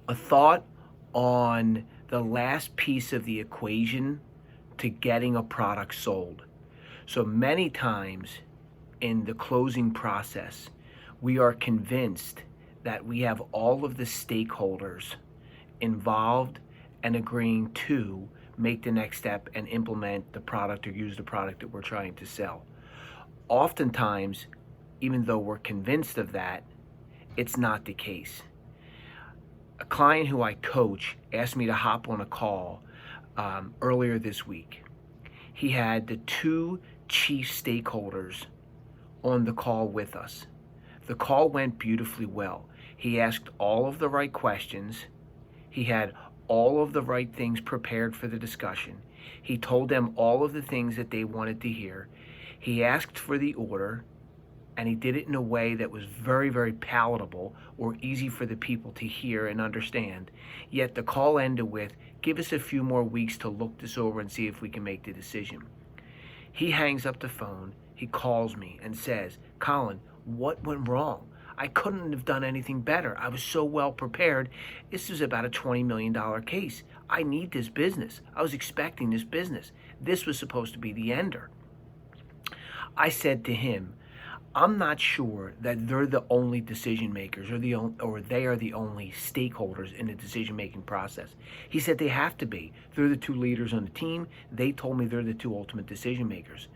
A thought on the last piece of the equation to getting a product sold. So many times in the closing process, we are convinced that we have all of the stakeholders involved and agreeing to make the next step and implement the product or use the product that we're trying to sell. Oftentimes, even though we're convinced of that, it's not the case. A client who I coach asked me to hop on a call earlier this week. He had the two chief stakeholders on the call with us. The call went beautifully well. He asked all of the right questions. He had all of the right things prepared for the discussion. He told them all of the things that they wanted to hear. He asked for the order, and he did it in a way that was very, very palatable or easy for the people to hear and understand. Yet the call ended with, give us a few more weeks to look this over and see if we can make the decision. He hangs up the phone, he calls me and says, Colin, what went wrong? I couldn't have done anything better. I was so well prepared. This is about a $20 million case. I need this business. I was expecting this business. This was supposed to be the ender. I said to him, I'm not sure that they're the only decision makers or they are the only stakeholders in the decision-making process. He said they have to be. They're the two leaders on the team. They told me they're the two ultimate decision makers.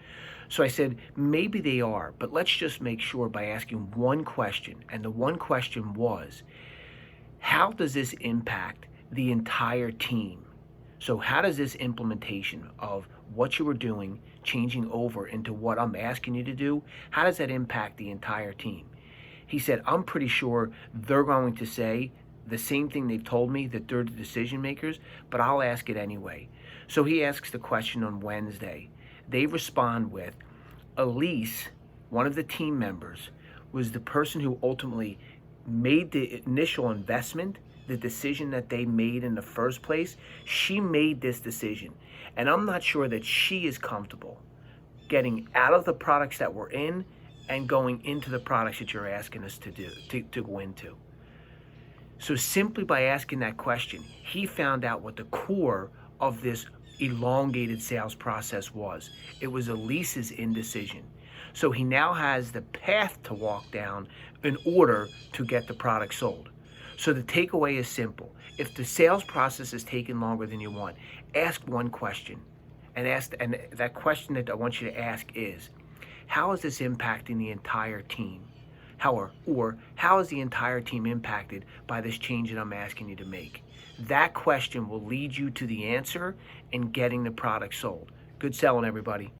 So I said, maybe they are, but let's just make sure by asking one question. And the one question was, how does this impact the entire team? So how does this implementation of what you were doing changing over into what I'm asking you to do, how does that impact the entire team? He said, I'm pretty sure they're going to say the same thing they've told me, that they're the decision makers, but I'll ask it anyway. So he asks the question on Wednesday. They respond with, Elise, one of the team members, was the person who ultimately made the initial investment, the decision that they made in the first place. She made this decision. And I'm not sure that she is comfortable getting out of the products that we're in and going into the products that you're asking us to do, to go into. So simply by asking that question, he found out what the core of this elongated sales process was. It was Elise's indecision. So he now has the path to walk down in order to get the product sold. So the takeaway is simple. If the sales process is taking longer than you want, ask one question. And that question that I want you to ask is, how is this impacting the entire team? How is the entire team impacted by this change that I'm asking you to make? That question will lead you to the answer in getting the product sold. Good selling, everybody.